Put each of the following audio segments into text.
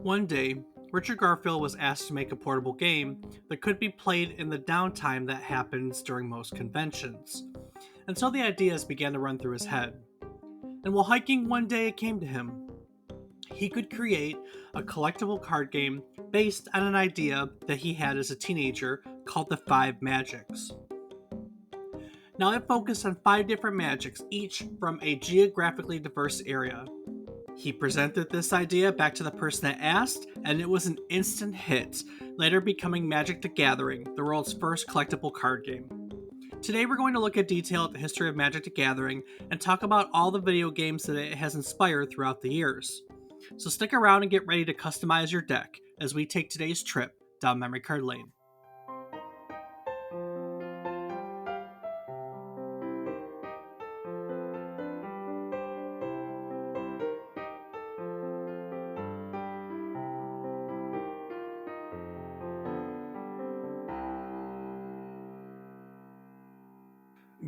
One day, Richard Garfield was asked to make a portable game that could be played in the downtime that happens during most conventions. And so the ideas began to run through his head. And while hiking one day, it came to him. He could create a collectible card game based on an idea that he had as a teenager called the Five Magics. Now, it focused on five different magics, each from a geographically diverse area. He presented this idea back to the person that asked, and it was an instant hit, later becoming Magic the Gathering, the world's first collectible card game. Today we're going to look at detail at the history of Magic the Gathering and talk about all the video games that it has inspired throughout the years. So stick around and get ready to customize your deck as we take today's trip down memory card lane.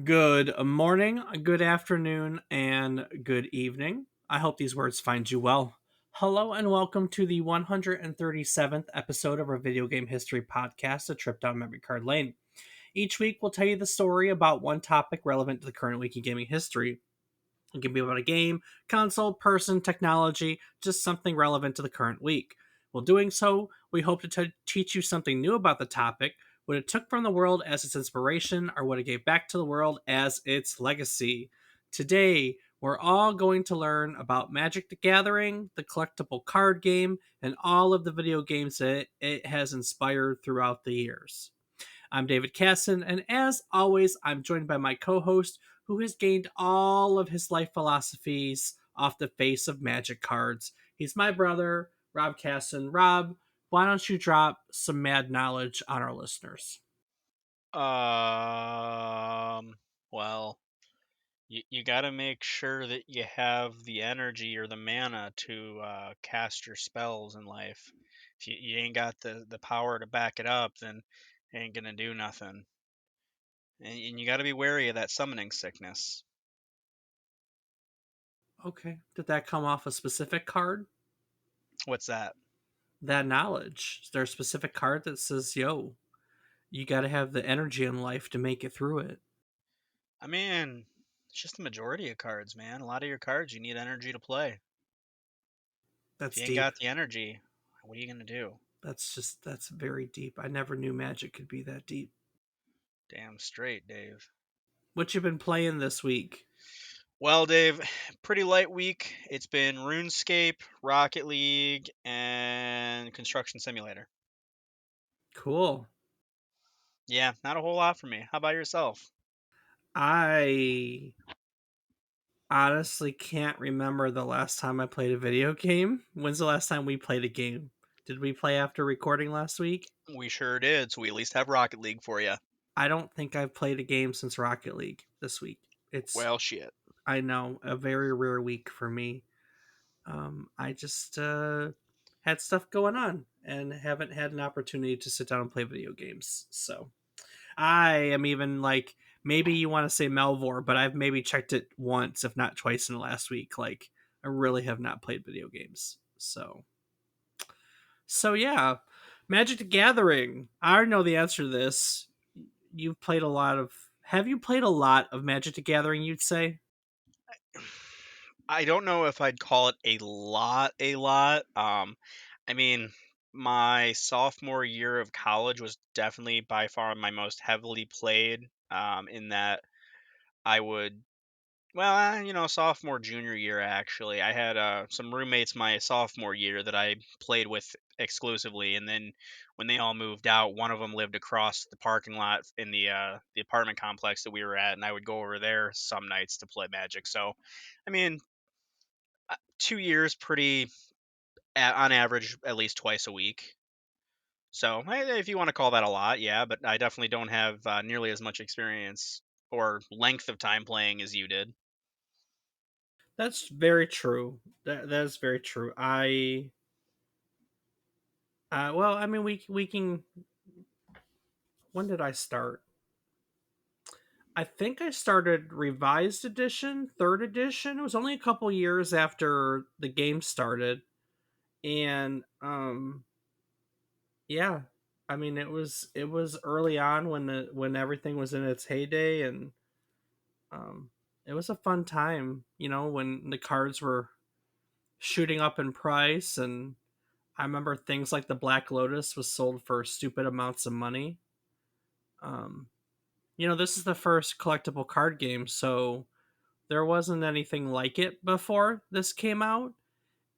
Good morning, good afternoon, and good evening. I hope these words find you well. Hello and welcome to the 137th episode of our video game history podcast, A Trip Down Memory Card Lane. Each week, we'll tell you the story about one topic relevant to the current week in gaming history. It can be about a game, console, person, technology, just something relevant to the current week. While doing so, we hope to teach you something new about the topic, what it took from the world as its inspiration, or what it gave back to the world as its legacy. Today, we're all going to learn about Magic the Gathering, the collectible card game, and all of the video games that it has inspired throughout the years. I'm David Casson, and as always, I'm joined by my co host, who has gained all of his life philosophies off the face of Magic cards. He's my brother, Rob Casson. Rob, why don't you drop some mad knowledge on our listeners? Well, you got to make sure that you have the energy or the mana to cast your spells in life. If you ain't got the power to back it up, then it ain't gonna do nothing. And you got to be wary of that summoning sickness. Okay. Did that come off a specific card? What's that? That knowledge. Is there a specific card that says, yo, you got to have the energy in life to make it through it? I mean, it's just the majority of cards, man. A lot of your cards you need energy to play. If That's you ain't deep. got the energy, what are you gonna do? That's very deep. I never knew Magic could be that deep. Damn straight, Dave. What you been playing this week? Well, Dave, pretty light week. It's been RuneScape, Rocket League, and Construction Simulator. Cool. Yeah, not a whole lot for me. How about yourself? I honestly can't remember the last time I played a video game. When's the last time we played a game? Did we play after recording last week? We sure did, so we at least have Rocket League for you. I don't think I've played a game since Rocket League this week. It's, Well, shit. I know, a very rare week for me. I just had stuff going on and haven't had an opportunity to sit down and play video games. So I am even like, maybe you want to say Melvor, but I've maybe checked it once, if not twice in the last week. Like, I really have not played video games. So yeah, Magic the Gathering. I already know the answer to this. You've played a lot of. Have you played a lot of Magic the Gathering? You'd say. I don't know if I'd call it a lot, a lot. I mean, my sophomore year of college was definitely by far my most heavily played. In that I would Well, sophomore, junior year, actually. I had some roommates my sophomore year that I played with exclusively, and then when they all moved out, one of them lived across the parking lot in the apartment complex that we were at, and I would go over there some nights to play Magic. So, I mean, 2 years, pretty on average, at least twice a week. So, if you want to call that a lot, yeah, but I definitely don't have nearly as much experience or length of time playing as you did. That's very true. That is very true. Well, I mean, we can. When did I start? I think I started revised edition, third edition. It was only a couple years after the game started, And yeah, I mean it was early on when everything was in its heyday, and um it was a fun time, when the cards were shooting up in price. And I remember things like the Black Lotus was sold for stupid amounts of money. um this is the first collectible card game, so there wasn't anything like it before this came out.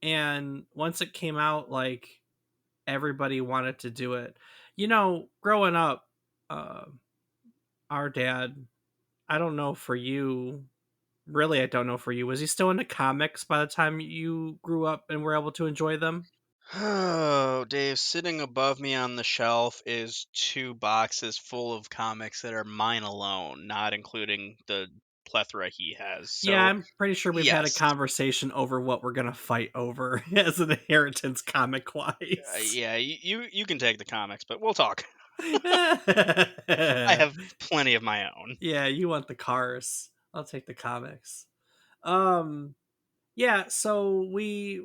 And once it came out, like, everybody wanted to do it. Growing up, uh, our dad, I don't know for you, really, I don't know for you. Was he still into comics by the time you grew up and were able to enjoy them? Oh, Dave, sitting above me on the shelf is two boxes full of comics that are mine alone, not including the plethora he has. Yeah, So, I'm pretty sure we've had a yes. conversation over what we're gonna fight over as an inheritance comic wise. Yeah, you can take the comics, but we'll talk. I have plenty of my own. Yeah, you want the cars. I'll take the comics. Um Yeah, so we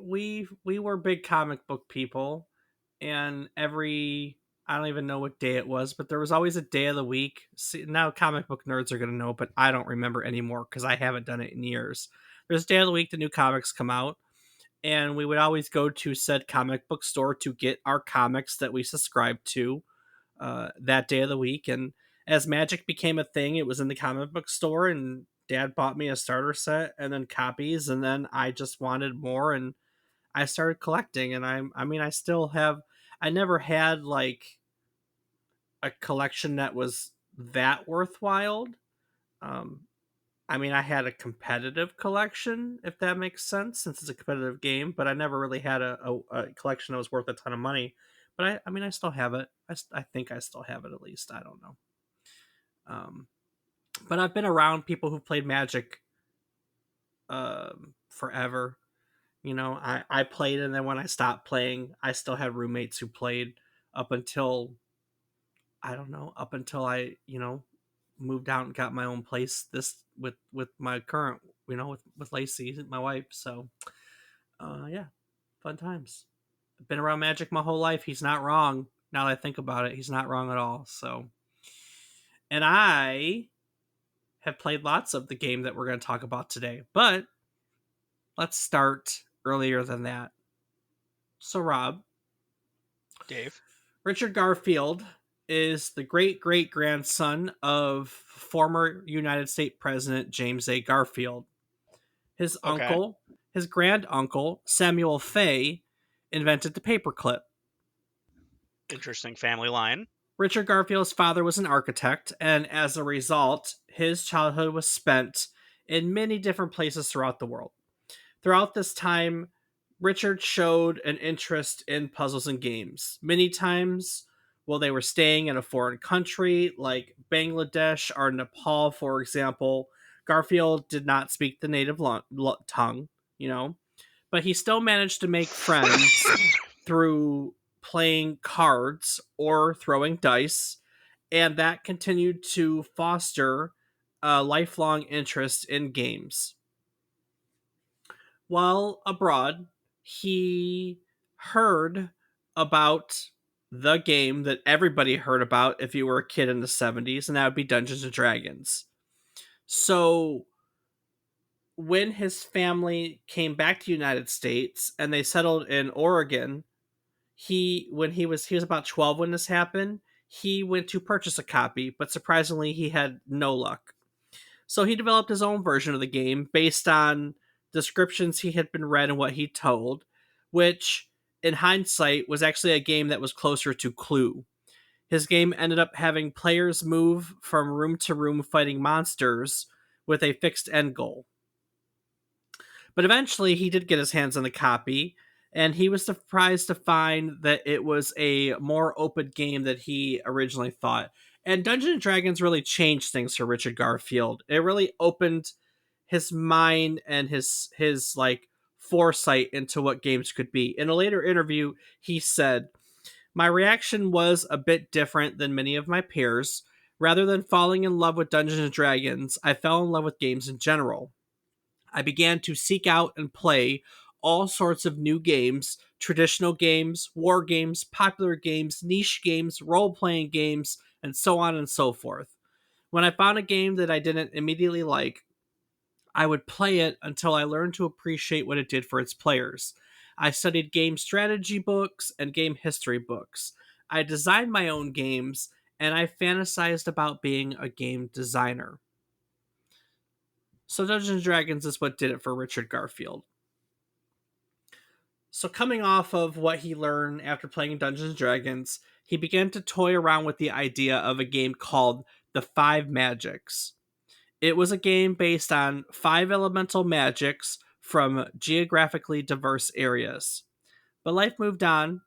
were big comic book people, and every, I don't even know what day it was, but there was always a day of the week. See, now comic book nerds are gonna know, but I don't remember anymore because I haven't done it in years. There's a day of the week the new comics come out, and we would always go to said comic book store to get our comics that we subscribed to that day of the week. And as Magic became a thing, it was in the comic book store, and Dad bought me a starter set and then copies, and then I just wanted more, and I started collecting. And I mean, I still have. I never had like a collection that was that worthwhile. Um, I mean, I had a competitive collection, if that makes sense, since it's a competitive game. But I never really had a collection that was worth a ton of money. But I mean, I still have it. I think I still have it, at least. I don't know. Um, but I've been around people who played Magic forever. I played, and then when I stopped playing, I still had roommates who played up until, I don't know, up until I moved out and got my own place. This with my current, with Lacey, my wife. So yeah, fun times. I've been around Magic my whole life. He's not wrong. Now that I think about it, he's not wrong at all. So, and I have played lots of the game that we're going to talk about today. But let's start earlier than that. So, Rob, Dave. Richard Garfield is the great great grandson of former United States President James A. Garfield. His Okay. uncle, his grand uncle, Samuel Fay, invented the paperclip. Interesting family line. Richard Garfield's father was an architect, and as a result, his childhood was spent in many different places throughout the world. Throughout this time, Richard showed an interest in puzzles and games. Many times, while they were staying in a foreign country like Bangladesh or Nepal, for example, Garfield did not speak the native tongue, you know, but he still managed to make friends through playing cards or throwing dice, and that continued to foster a lifelong interest in games. While abroad, he heard about the game that everybody heard about if you were a kid in the 70s, and that would be Dungeons and Dragons. So when his family came back to the United States and they settled in Oregon, he was about 12 when this happened. He went to purchase a copy, but surprisingly he had no luck. So he developed his own version of the game based on descriptions he had been read and what he told, which in hindsight was actually a game that was closer to Clue. His game ended up having players move from room to room fighting monsters with a fixed end goal. But eventually he did get his hands on the copy, and he was surprised to find that it was a more open game than he originally thought. And Dungeons and Dragons really changed things for Richard Garfield. It really opened his mind and his like foresight into what games could be. In a later interview, he said, "My reaction was a bit different than many of my peers. Rather than falling in love with Dungeons and Dragons, I fell in love with games in general. I began to seek out and play all sorts of new games, traditional games, war games, popular games, niche games, role playing games, and so on and so forth. When I found a game that I didn't immediately like, I would play it until I learned to appreciate what it did for its players. I studied game strategy books and game history books. I designed my own games, and I fantasized about being a game designer. So Dungeons and Dragons is what did it for Richard Garfield. So coming off of what he learned after playing Dungeons and Dragons, he began to toy around with the idea of a game called The Five Magics. It was a game based on five elemental magics from geographically diverse areas. But life moved on.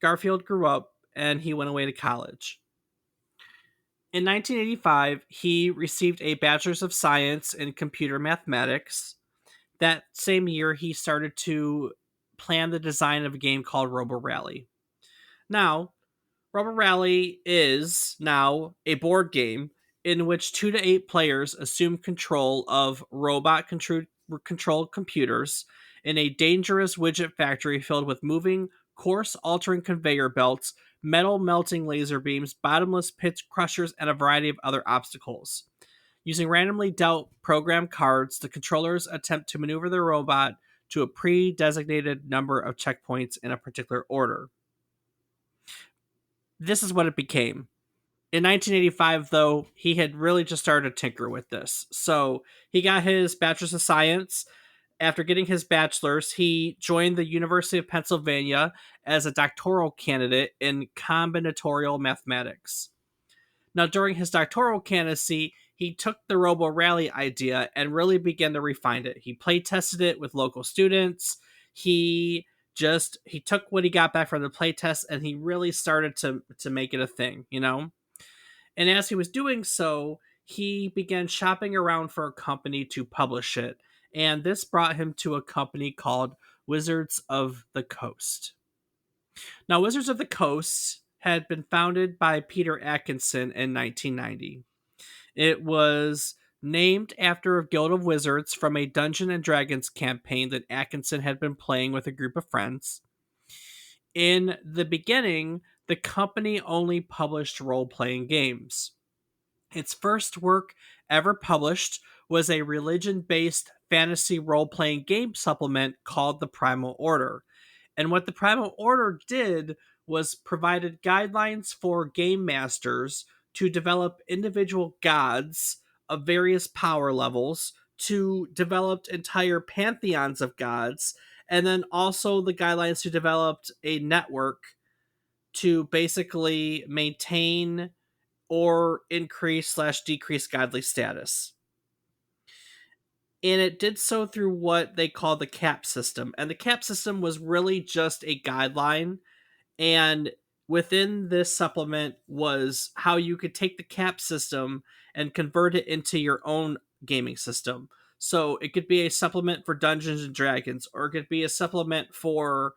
Garfield grew up and he went away to college. In 1985, he received a Bachelor's of Science in Computer Mathematics. That same year, he started to plan the design of a game called Robo Rally. Now, Rubber Rally is now a board game in which 2 to 8 players assume control of controlled computers in a dangerous widget factory filled with moving, course altering conveyor belts, metal melting laser beams, bottomless pit crushers, and a variety of other obstacles. Using randomly dealt program cards, the controllers attempt to maneuver the robot to a pre designated number of checkpoints in a particular order. This is what it became. In 1985, though, he had really just started to tinker with this. So he got his Bachelor's of Science. After getting his bachelor's, he joined the University of Pennsylvania as a doctoral candidate in combinatorial mathematics. Now, during his doctoral candidacy, he took the Robo Rally idea and really began to refine it. He play tested it with local students. He took what he got back from the play test and he really started to make it a thing, you know? And as he was doing so, he began shopping around for a company to publish it. And this brought him to a company called Wizards of the Coast. Now, Wizards of the Coast had been founded by Peter Atkinson in 1990. It was named after a guild of wizards from a Dungeons and Dragons campaign that Atkinson had been playing with a group of friends. In the beginning, the company only published role playing games. Its first work ever published was a religion based fantasy role playing game supplement called The Primal Order. And what the Primal Order did was provided guidelines for game masters to develop individual gods of various power levels, to develop entire pantheons of gods, and then also the guidelines to develop a network to basically maintain or increase slash decrease godly status. And it did so through what they call the cap system. And the cap system was really just a guideline. And within this supplement was how you could take the cap system and convert it into your own gaming system. So it could be a supplement for Dungeons and Dragons, or it could be a supplement for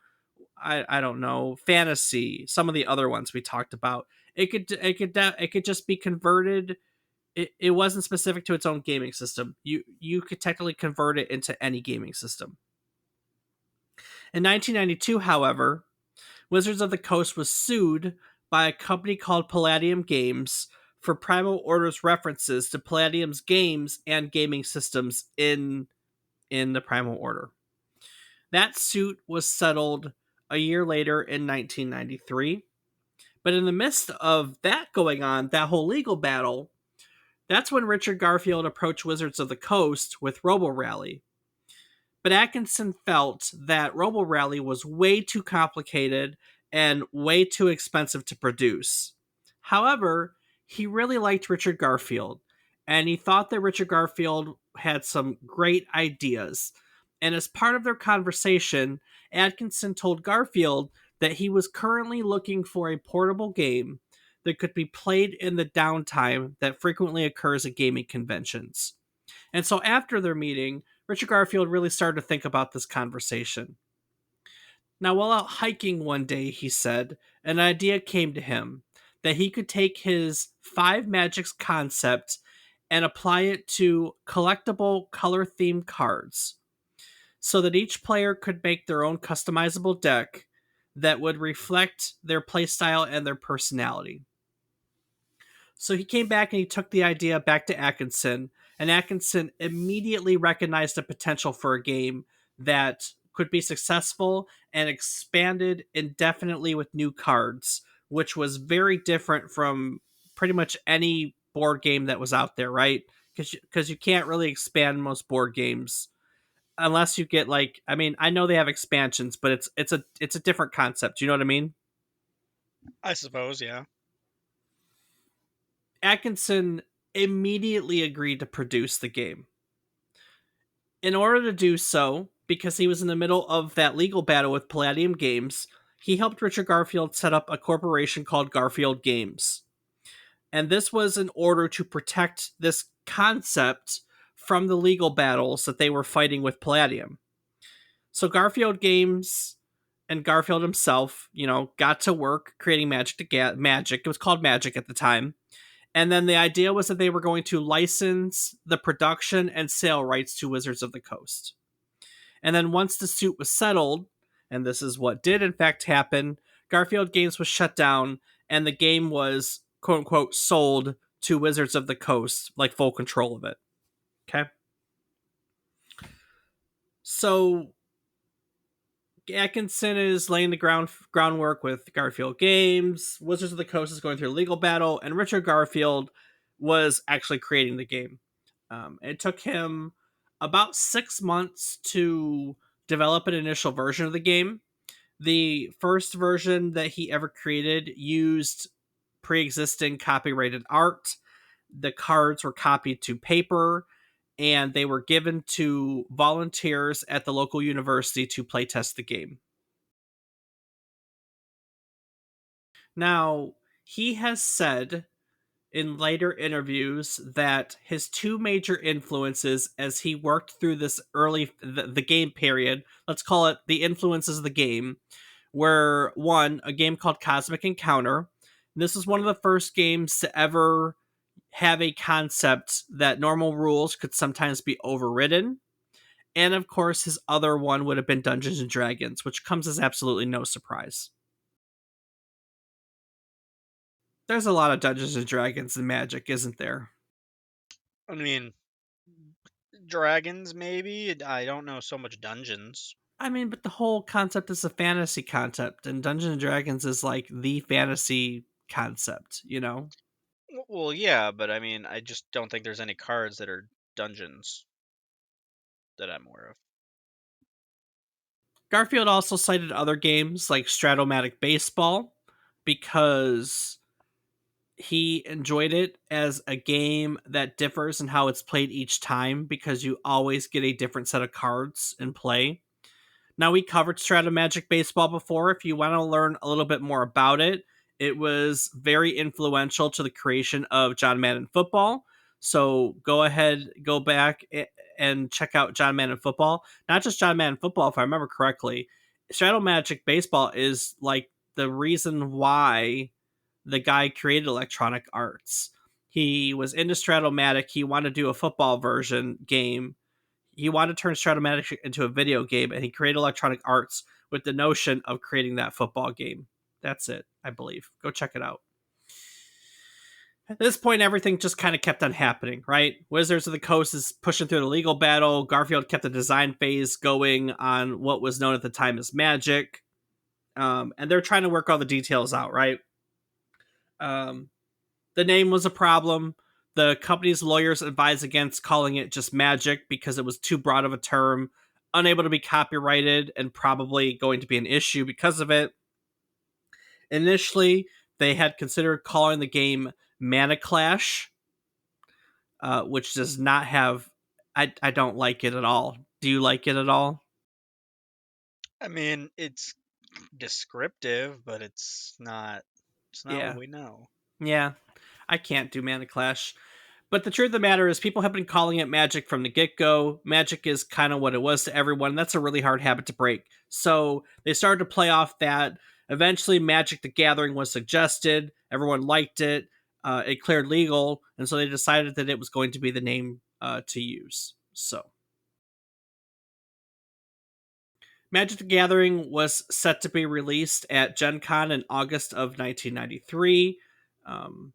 I don't know, fantasy, some of the other ones we talked about. It could just be converted. It wasn't specific to its own gaming system. You could technically convert it into any gaming system. In 1992, however, Wizards of the Coast was sued by a company called Palladium Games for Primal Order's references to Palladium's games and gaming systems in the Primal Order. That suit was settled a year later in 1993. But in the midst of that going on, that whole legal battle, that's when Richard Garfield approached Wizards of the Coast with Robo Rally. But Atkinson felt that Robo Rally was way too complicated and way too expensive to produce. However, he really liked Richard Garfield, and he thought that Richard Garfield had some great ideas. And as part of their conversation, Atkinson told Garfield that he was currently looking for a portable game that could be played in the downtime that frequently occurs at gaming conventions. And so after their meeting, Richard Garfield really started to think about this conversation. Now, while out hiking one day, he said, an idea came to him that he could take his five magics concept and apply it to collectible color themed cards. so that each player could make their own customizable deck that would reflect their playstyle and their personality. So he came back and he took the idea back to Atkinson, and Atkinson immediately recognized the potential for a game that could be successful and expanded indefinitely with new cards, which was very different from pretty much any board game that was out there, right? Because you can't really expand most board games unless you get like, I mean, I know they have expansions, but it's a different concept. You know what I mean? I suppose, yeah. Atkinson immediately agreed to produce the game. In order to do so, because he was in the middle of that legal battle with Palladium Games, he helped Richard Garfield set up a corporation called Garfield Games. And this was in order to protect this concept from the legal battles that they were fighting with Palladium. So Garfield Games and Garfield himself, got to work creating Magic. It was called Magic at the time. And then the idea was that they were going to license the production and sale rights to Wizards of the Coast. And then once the suit was settled, and this is what did in fact happen, Garfield Games was shut down and the game was quote unquote sold to Wizards of the Coast, like full control of it. Okay. So Atkinson is laying the groundwork with Garfield Games. Wizards of the Coast is going through a legal battle, and Richard Garfield was actually creating the game. It took him about 6 months to develop an initial version of the game. The first version that he ever created used pre-existing copyrighted art. The cards were copied to paper, and they were given to volunteers at the local university to playtest the game. Now, he has said in later interviews that his two major influences as he worked through this the game period, let's call it the influences of the game, were one, a game called Cosmic Encounter. This is one of the first games to ever have a concept that normal rules could sometimes be overridden. And of course, his other one would have been Dungeons and Dragons, which comes as absolutely no surprise. There's a lot of Dungeons and Dragons and Magic, isn't there? I mean, dragons maybe. I don't know so much dungeons. I mean, but the whole concept is a fantasy concept, and Dungeons and Dragons is like the fantasy concept, you know? Well, yeah, but I mean, I just don't think there's any cards that are dungeons that I'm aware of. Garfield also cited other games like Stratomatic Baseball because he enjoyed it as a game that differs in how it's played each time because you always get a different set of cards in play. Now, we covered Stratomagic Baseball before. If you want to learn a little bit more about it, it was very influential to the creation of John Madden Football. So go ahead, go back and check out John Madden Football. Not just John Madden Football, if I remember correctly. Stratomagic Baseball is like the reason why the guy created Electronic Arts. He was into Stratomatic. He wanted to do a football version game. He wanted to turn Stratomatic into a video game, and he created Electronic Arts with the notion of creating that football game. That's it, I believe. Go check it out. At this point, everything just kind of kept on happening, right? Wizards of the Coast is pushing through the legal battle. Garfield kept the design phase going on what was known at the time as Magic. And they're trying to work all the details out, right? Um, the name was a problem. The company's lawyers advised against calling it just Magic because it was too broad of a term, unable to be copyrighted, and probably going to be an issue because of it. Initially, they had considered calling the game Mana Clash, which does not have. I don't like it at all. Do you like it at all? I mean, it's descriptive, but it's not what Yeah. we know. Yeah. I can't do Mana Clash. But the truth of the matter is, people have been calling it Magic from the get go. Magic is kind of what it was to everyone. That's a really hard habit to break. So they started to play off that. Eventually, Magic the Gathering was suggested. Everyone liked it. It cleared legal. And so they decided that it was going to be the name to use. So Magic the Gathering was set to be released at Gen Con in August of 1993. Um,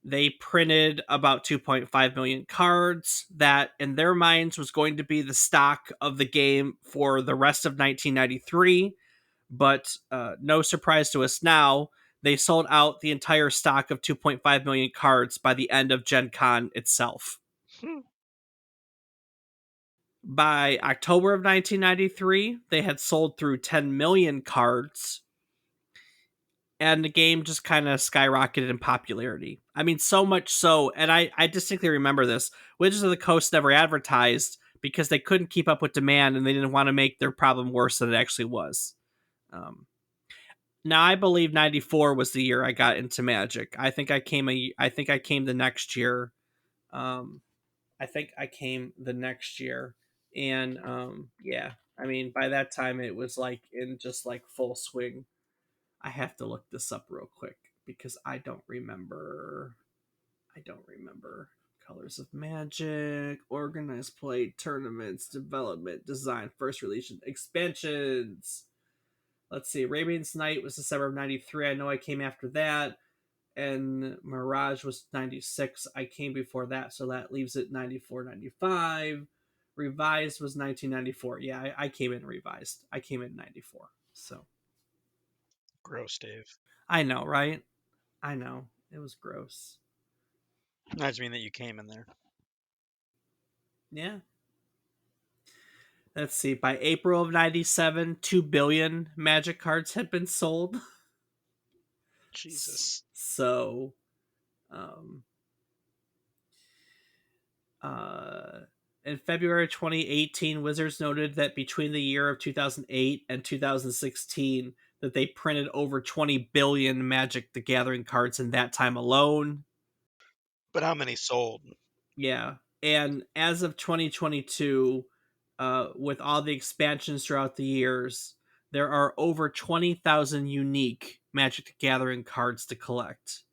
they printed about 2.5 million cards that, in their minds, was going to be the stock of the game for the rest of 1993. But no surprise to us now, they sold out the entire stock of 2.5 million cards by the end of Gen Con itself. By October of 1993, they had sold through 10 million cards, and the game just kind of skyrocketed in popularity. I mean, so much so, and I distinctly remember this. Wizards of the Coast never advertised because they couldn't keep up with demand and they didn't want to make their problem worse than it actually was. Um, Now I believe 94 was the year I got into Magic. I think I came the next year. Um I think I came the next year, and yeah, I mean by that time it was like in just like full swing. I have to look this up real quick because I don't remember. I don't remember. Colors of Magic, organized play, tournaments, development, design, first release, expansions. Let's see. Arabian's Night was December of 93. I know I came after that. And Mirage was 96. I came before that, so that leaves it 94, 95. Revised was 1994. Yeah, I came in revised. I came in 94. So Gross, Dave. I know, right? I know. It was gross. I just mean that you came in there. Yeah. Let's see. By April of 97, 2 billion Magic cards had been sold. Jesus. So, um, Uh, in February 2018, Wizards noted that between the year of 2008 and 2016, that they printed over 20 billion Magic the Gathering cards in that time alone. But how many sold? Yeah, and as of 2022, with all the expansions throughout the years, there are over 20,000 unique Magic the Gathering cards to collect,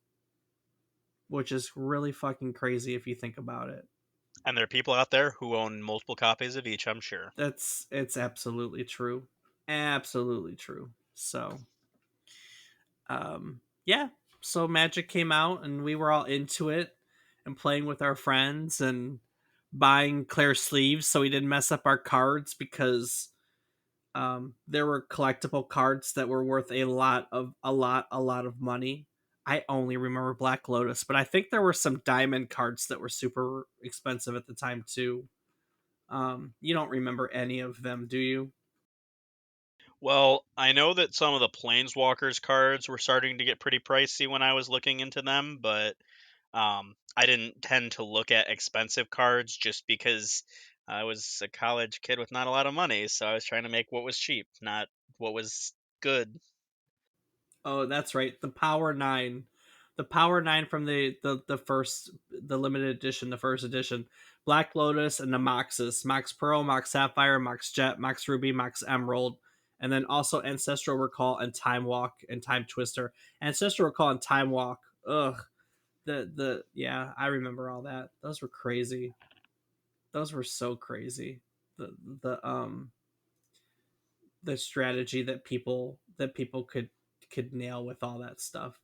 which is really fucking crazy if you think about it. And there are people out there who own multiple copies of each, I'm sure. It's absolutely true. Absolutely true. So, yeah. So Magic came out and we were all into it and playing with our friends and buying clear sleeves so we didn't mess up our cards because there were collectible cards that were worth a lot of money. I only remember Black Lotus, but I think there were some diamond cards that were super expensive at the time too. You don't remember any of them, do you? Well, I know that some of the Planeswalkers cards were starting to get pretty pricey when I was looking into them, but I didn't tend to look at expensive cards just because I was a college kid with not a lot of money, so I was trying to make what was cheap, not what was good. Oh, that's right. The Power Nine from the limited edition, the first edition, Black Lotus and the Moxes, Mox Pearl, Mox Sapphire, Mox Jet, Mox Ruby, Mox Emerald, and then also Ancestral Recall and Time Walk and Time Twister. Ancestral Recall and Time Walk. Ugh. The yeah, I remember all that. Those were crazy. Those were so crazy. The the um the strategy that people could nail with all that stuff.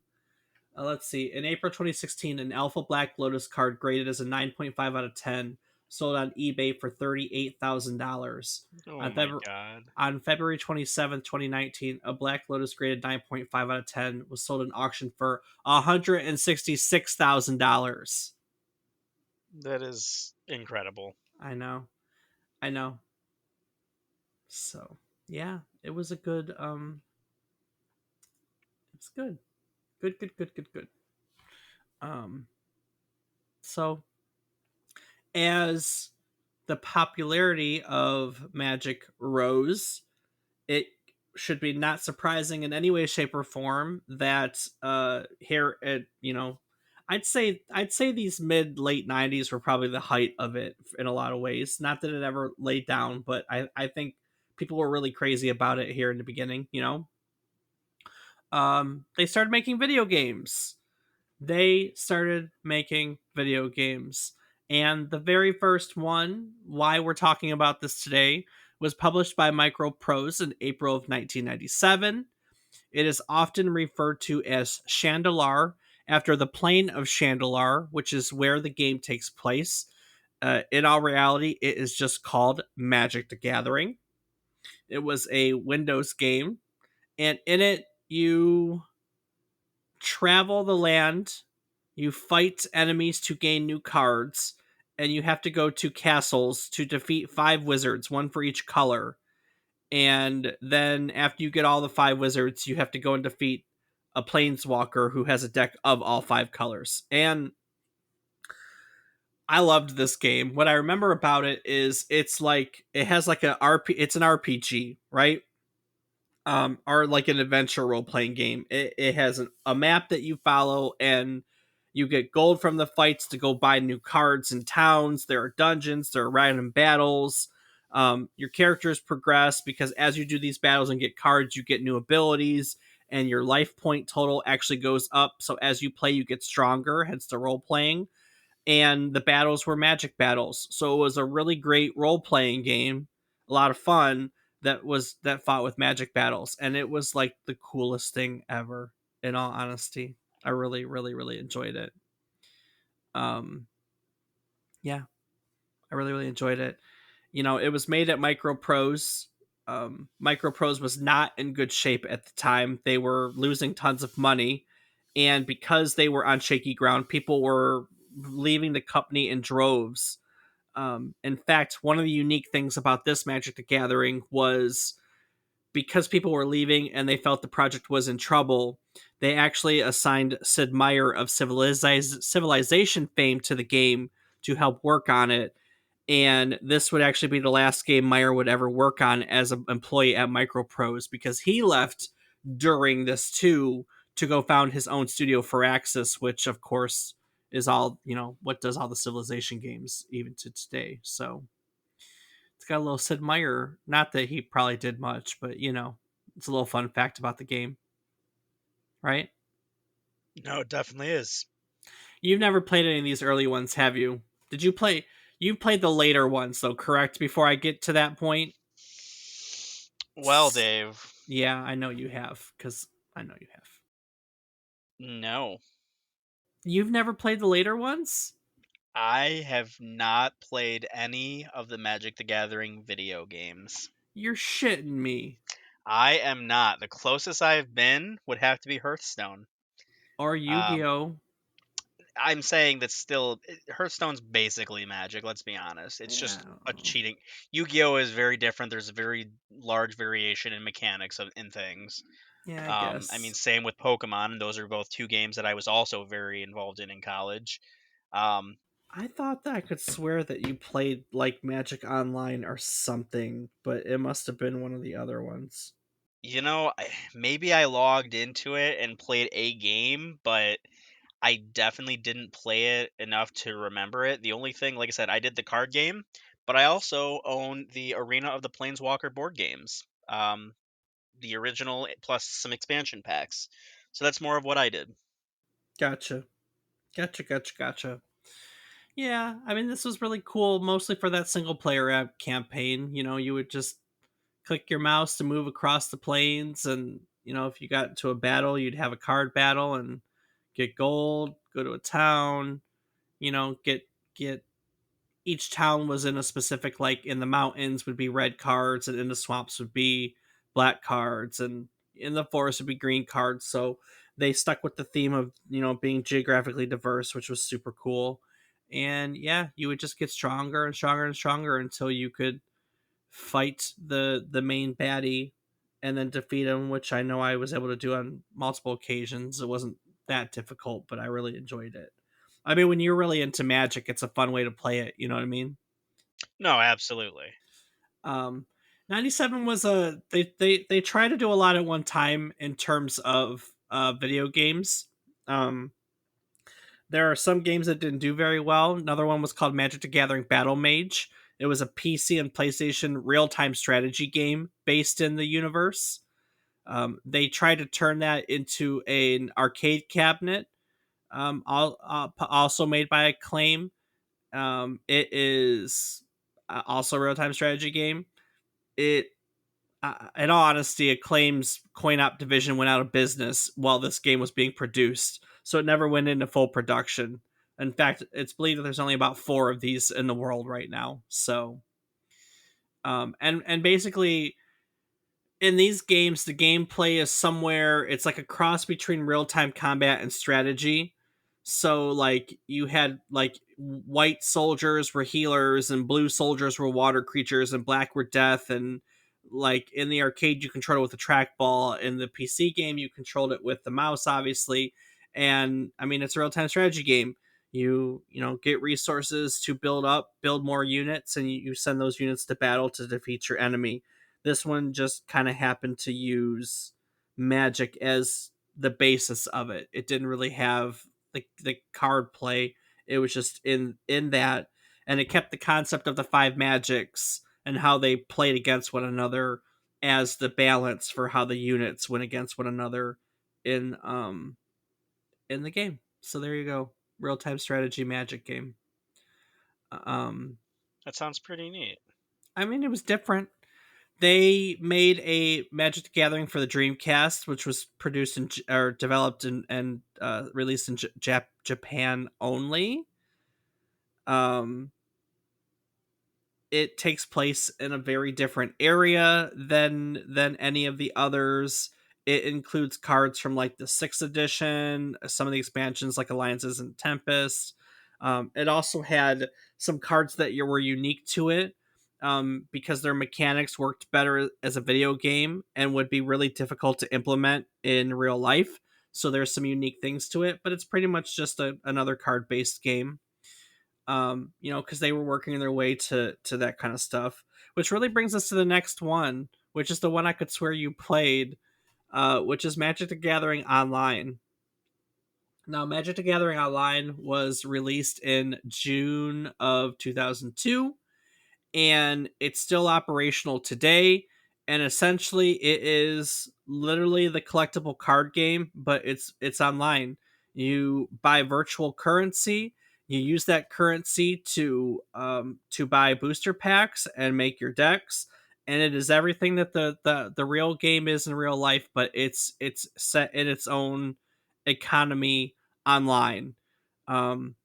Let's see. In April 2016, an Alpha Black Lotus card graded as a 9.5 out of 10 sold on eBay for $38,000. Oh On, my February, god. on February 27th, 2019, a Black Lotus graded 9.5 out of 10 was sold in auction for $166,000. That is incredible. I know. I know. So, yeah, it was a good it's good. Good, good, good, good, good. Um so as the popularity of Magic rose, it should be not surprising in any way, shape, or form that here at I'd say these mid late '90s were probably the height of it in a lot of ways. Not that it ever laid down, but I think people were really crazy about it here in the beginning. They started making video games. They started making video games. And the very first one, why we're talking about this today, was published by Microprose in April of 1997. It is often referred to as Chandelar after the plane of Chandelar, which is where the game takes place. In all reality, it is just called Magic the Gathering. It was a Windows game, and in it, you travel the land, you fight enemies to gain new cards, and you have to go to castles to defeat five wizards, one for each color. And then after you get all the five wizards, you have to go and defeat a planeswalker who has a deck of all five colors. And I loved this game. What I remember about it is it's like it has like it's an RPG, right? Or like an adventure role playing game. It has a map that you follow, and you get gold from the fights to go buy new cards and towns. There are dungeons, there are random battles. Your characters progress because as you do these battles and get cards, you get new abilities, and your life point total actually goes up. So as you play, you get stronger, hence the role playing. And the battles were magic battles. So it was a really great role playing game, a lot of fun that fought with magic battles, and it was like the coolest thing ever. In all honesty, I really, really, really enjoyed it. Um, yeah, I really, really enjoyed it. It was made at Microprose. Microprose was not in good shape at the time. They were losing tons of money, and because they were on shaky ground, people were leaving the company in droves. In fact, one of the unique things about this Magic the Gathering was because people were leaving and they felt the project was in trouble, they actually assigned Sid Meier of Civilization fame to the game to help work on it. And this would actually be the last game Meyer would ever work on as an employee at Microprose because he left during this too to go found his own studio Firaxis, which of course is all what does all the Civilization games even to today. So it's got a little Sid Meier. Not that he probably did much, but it's a little fun fact about the game, right? No, it definitely is. You've never played any of these early ones, have you? Did you play? You played the later ones, though, correct? Before I get to that point. Well, Dave, Yeah, I know you have, because I know you have. no. You've never played the later ones? I have not played any of the Magic the Gathering video games. You're shitting me. I am not. The closest I've been would have to be Hearthstone. Or Yu Gi Um, Oh! I'm saying that still, Hearthstone's basically Magic. Let's be honest. It's Yeah, just a cheating. Yu-Gi-Oh is very different. There's a very large variation in mechanics in things. yeah, I I mean, guess. same with Pokemon, and those are both two games that I was also very involved in college. Um, I thought that I could swear that you played like Magic Online or something, but it must have been one of the other ones. maybe I logged into it and played a game, but I definitely didn't play it enough to remember it. The only thing, like I said, I did the card game, but I also own the Arena of the Planeswalker board games, the original plus some expansion packs. So that's more of what I did. Gotcha. Gotcha. Yeah, I mean, this was really cool, mostly for that single player app campaign. You would just click your mouse to move across the plains, and if you got into a battle, you'd have a card battle and get gold, go to a town, get each town was in a specific, like in the mountains would be red cards, and in the swamps would be black cards, and in the forest would be green cards. So they stuck with the theme of being geographically diverse, which was super cool. And yeah, you would just get stronger and stronger and stronger until you could fight the main baddie and then defeat him, which I know I was able to do on multiple occasions. It wasn't that difficult, but I really enjoyed it. I mean, when you're really into Magic, it's a fun way to play it. You know what I mean? No, absolutely. Um, 97 was they try to do a lot at one time in terms of video games. Um, there are some games that didn't do very well. Another one was called Magic the Gathering Battle Mage. It was a PC and PlayStation real time strategy game based in the universe. They tried to turn that into an arcade cabinet, also made by Acclaim. It is also a real time strategy game. it in all honesty, it claims Coin Op Division went out of business while this game was being produced, so it never went into full production. In fact, it's believed that there's only about four of these in the world right now. So, and basically, in these games, the gameplay is somewhere. It's like a cross between real time combat and strategy. So, like, you had like white soldiers were healers, and blue soldiers were water creatures, and black were death. And like in the arcade, you controlled it with a trackball. In the PC game, you controlled it with the mouse, obviously. And I mean, it's a real time strategy game. You get resources to build more units, and you send those units to battle to defeat your enemy. This one just kind of happened to use magic as the basis of it. It didn't really have the card play. It was just in that, and it kept the concept of the five magics and how they played against one another as the balance for how the units went against one another in in the game. So there you go. Real time strategy magic game. Um That sounds pretty neat. I mean, it was different. They made a Magic the Gathering for the Dreamcast, which was produced or developed and released in Japan only. Um, it takes place in a very different area than any of the others. It includes cards from like the sixth edition, some of the expansions like Alliances and Tempest. It also had some cards that were unique to it, because their mechanics worked better as a video game and would be really difficult to implement in real life. So there's some unique things to it, but it's pretty much just another card based game. Because they were working their way to that kind of stuff, which really brings us to the next one, which is the one I could swear you played, which is Magic the Gathering Online. Now, Magic the Gathering Online was released in June of 2002, and it's still operational today. And essentially, it is literally the collectible card game, but it's online. You buy virtual currency. You use that currency to buy booster packs and make your decks, and it is everything that the real game is in real life, but it's set in its own economy online. Um,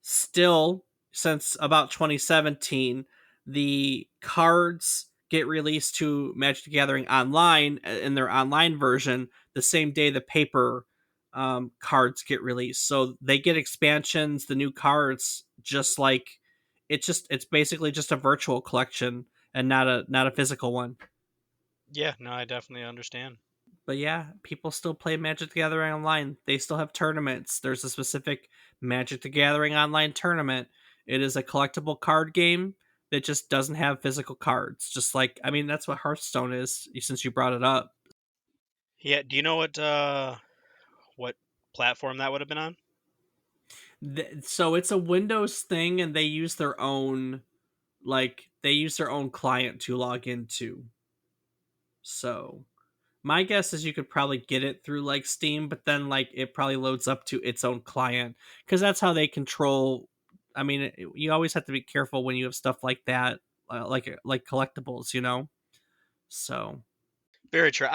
Still, since about 2017, the cards get released to Magic the Gathering online in their online version the same day the paper cards get released. So they get expansions, the new cards, just like it's basically just a virtual collection and not a physical one. Yeah, no, I definitely understand. But yeah, people still play Magic the Gathering online. They still have tournaments. There's a specific Magic the Gathering online tournament. It is a collectible card game that just doesn't have physical cards. Just like, I mean, that's what Hearthstone is, since you brought it up. Yeah, do you know what platform that would have been on? So it's a Windows thing, and they use their own client to log into. So my guess is you could probably get it through like Steam, but then like it probably loads up to its own client, because that's how they control. I mean, you always have to be careful when you have stuff like that, like collectibles, you know. So Very true.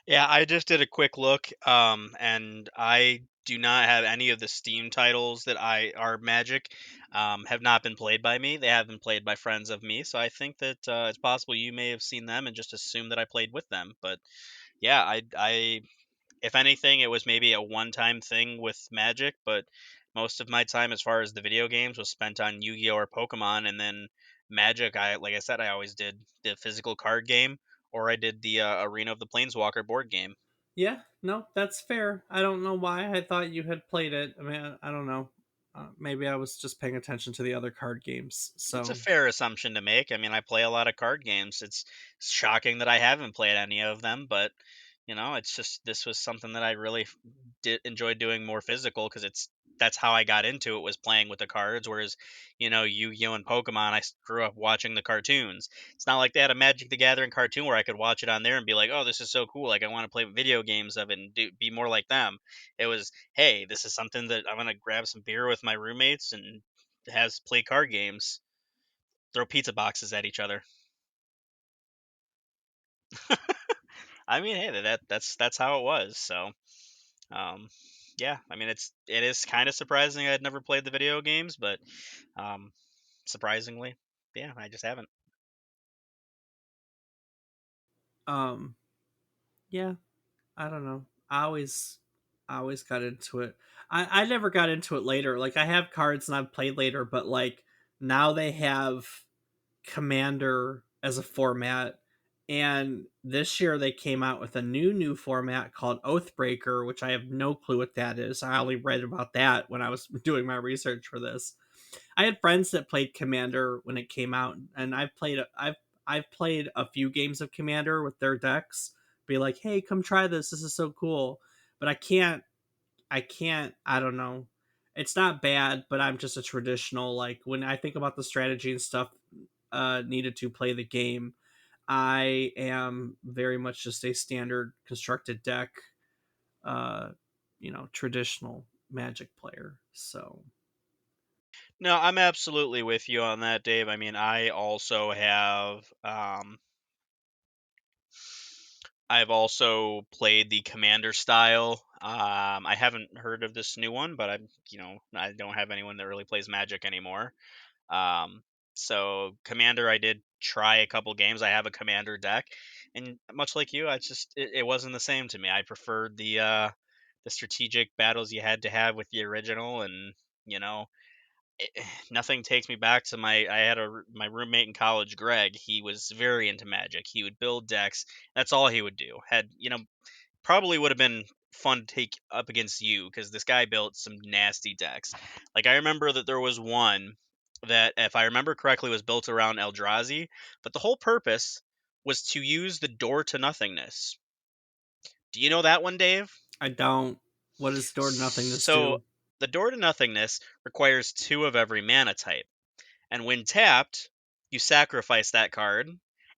Yeah, I just did a quick look, and I do not have any of the Steam titles that I are Magic, have not been played by me. They have been played by friends of me, so I think that it's possible you may have seen them and just assumed that I played with them. But yeah, if anything, it was maybe a one-time thing with Magic, but most of my time, as far as the video games, was spent on Yu-Gi-Oh or Pokemon, and then Magic. Like I said, I always did the physical card game, or I did the Arena of the Planeswalker board game. yeah, no, that's fair. I don't know why I thought you had played it. I mean, I don't know. Maybe I was just paying attention to the other card games. It's a So fair assumption to make. I mean, I play a lot of card games. It's shocking that I haven't played any of them, but it's just this was something that I really did enjoy doing more physical because that's how I got into it was playing with the cards. Whereas, Yu-Gi-Oh and Pokemon, grew up watching the cartoons. It's not like they had a Magic the Gathering cartoon where I could watch it on there and be like, oh, this is so cool. Like I want to play video games of it and be more like them. It was, hey, this is something that I'm gonna grab some beer with my roommates and has play card games, throw pizza boxes at each other. I mean, hey, that's how it was. So, um, yeah, I mean, it is kind of surprising I'd never played the video games, but um, surprisingly, yeah, I just haven't. Um, yeah, I don't know. I always got into it. I never got into it later. Like I have cards and I've played later, but like now they have Commander as a format. And this year they came out with a new format called Oathbreaker, which I have no clue what that is. I only read about that when I was doing my research for this. I had friends that played Commander when it came out, and I've played a few games of Commander with their decks. Be like, hey, come try this. This is so cool. But I can't. I don't know. It's not bad, but I'm just a traditional. Like when I think about the strategy and stuff needed to play the game, I am very much just a standard constructed deck. Uh, traditional Magic player. So No, I'm absolutely with you on that, Dave. I mean, I've also played the Commander style. I haven't heard of this new one, but I don't have anyone that really plays Magic anymore. Um, so Commander, I did try a couple games. I have a Commander deck, and much like you, it wasn't the same to me. I preferred the strategic battles you had to have with the original, and you know, nothing takes me back to my roommate in college, Greg. He was very into Magic. He would build decks. That's all he would do. Probably would have been fun to take up against you because this guy built some nasty decks. Like I remember that there was one that, if I remember correctly, was built around Eldrazi, but the whole purpose was to use the door to nothingness. Do you know that one, Dave? I don't. What does Door to Nothingness So do? the door to nothingness requires two of every mana type, and when tapped, you sacrifice that card,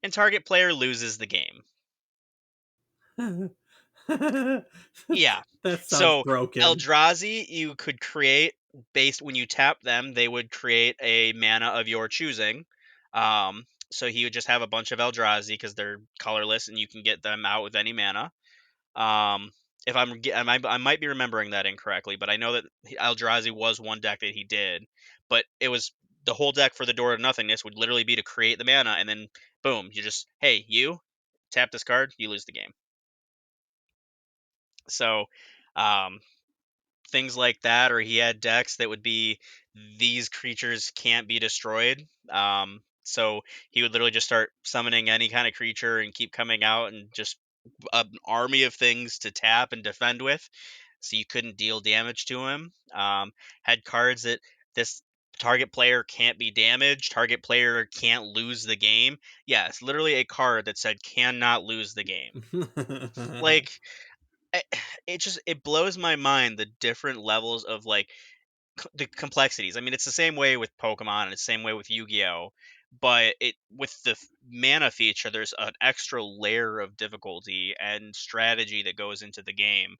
and target player loses the game. That Yeah. sounds So broken. Eldrazi, you could create based when you tap them, they would create a mana of your choosing. So he would just have a bunch of Eldrazi because they're colorless and you can get them out with any mana. Um, if I might be remembering that incorrectly, but I know that Eldrazi was one deck that he did, but it was the whole deck for the Door of Nothingness would literally be to create the mana and then boom, you just hey you tap this card, you lose the game. So um, things like that, or he had decks that would be these creatures can't be destroyed. So he would literally just start summoning any kind of creature and keep coming out and just an army of things to tap and defend with. So you couldn't deal damage to him. Had cards that this target player can't be damaged, target player can't lose the game. Yes, literally a card that said cannot lose the game. Like it, it blows my mind the different levels of like the complexities. I mean, it's the same way with Pokemon and it's the same way with Yu-Gi-Oh, but it with the mana feature, there's an extra layer of difficulty and strategy that goes into the game,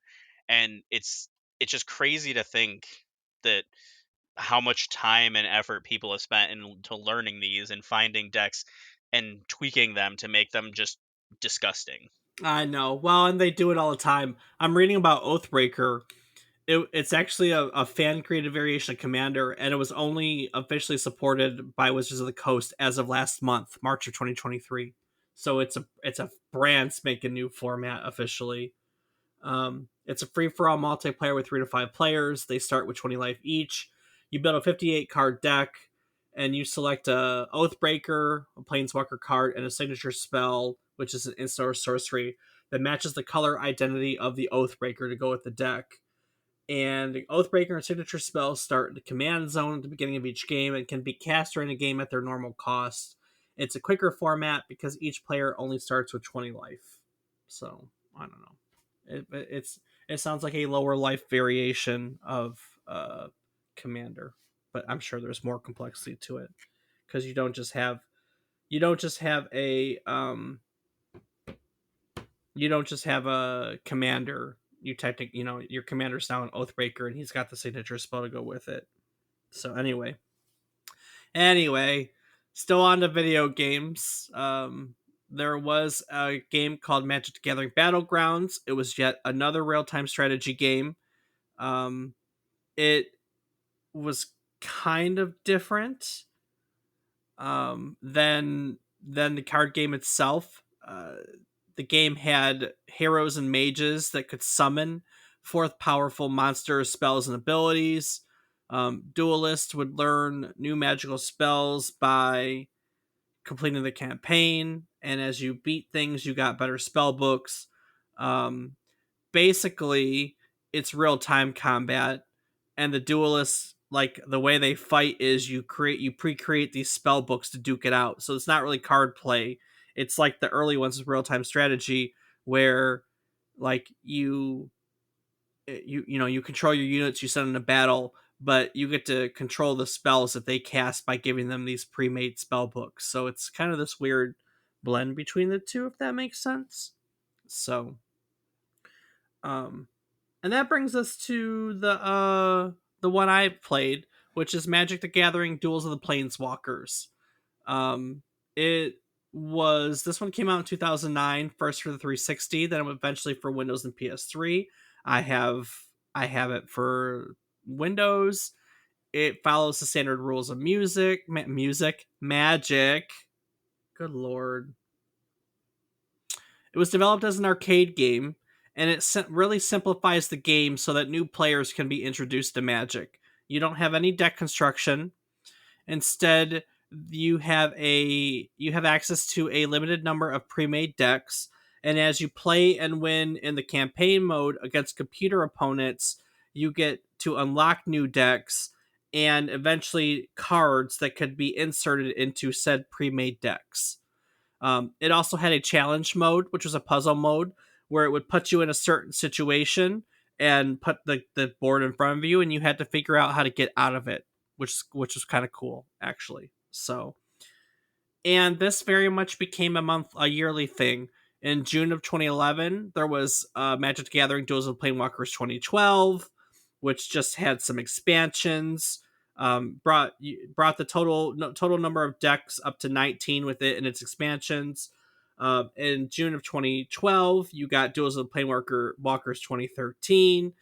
and it's just crazy to think that how much time and effort people have spent into learning these and finding decks and tweaking them to make them just disgusting. I know. Well, and they do it all the time. I'm reading about Oathbreaker. It's actually a fan created variation of Commander, and it was only officially supported by Wizards of the Coast as of last month, March of 2023. So it's a brand spanking new format officially. It's a free for all multiplayer with 3 to 5 players. They start with 20 life each. You build a 58 card deck, and you select a Oathbreaker, a Planeswalker card, and a signature spell, which is an instant or sorcery that matches the color identity of the Oathbreaker to go with the deck. And the Oathbreaker and signature spells start in the command zone at the beginning of each game and can be cast during a game at their normal cost. It's a quicker format because each player only starts with 20 life. So, I don't know. It sounds like a lower life variation of Commander, but I'm sure there's more complexity to it because you don't just have a commander. Your commander's now an Oathbreaker, and he's got the signature spell to go with it. So anyway, still on to video games. there was a game called Magic the Gathering Battlegrounds. It was yet another real time strategy game. It was kind of different than the card game itself. The game had heroes and mages that could summon forth powerful monsters, spells, and abilities. Duelists would learn new magical spells by completing the campaign, and as you beat things, you got better spell books. Um, Basically, it's real time combat, and the duelists, like, the way they fight is you pre-create these spell books to duke it out. So it's not really card play. It's like the early ones with real time strategy, where like you control your units, you send in a battle, but you get to control the spells that they cast by giving them these pre-made spell books. So it's kind of this weird blend between the two, if that makes sense. So um and that brings us to the one I played, which is Magic the Gathering Duels of the Planeswalkers. It was This one came out in 2009, first for the 360, then eventually for Windows and PS3. I have I have it for Windows. It follows the standard rules of magic. Good lord. It was developed as an arcade game, and it really simplifies the game so that new players can be introduced to Magic. You don't have any deck construction. Instead, you have access to a limited number of pre-made decks, and as you play and win in the campaign mode against computer opponents, you get to unlock new decks and eventually cards that could be inserted into said pre-made decks. It also had a challenge mode, which was a puzzle mode where it would put you in a certain situation and put the board in front of you, and you had to figure out how to get out of it, which was kind of cool, actually. So, and this very much became a yearly thing. In June of 2011, there was Magic the Gathering Duels of Planewalkers 2012, which just had some expansions. Brought the total number of decks up to 19 with it and its expansions. In June of 2012, you got Duels of the Walkers 2013.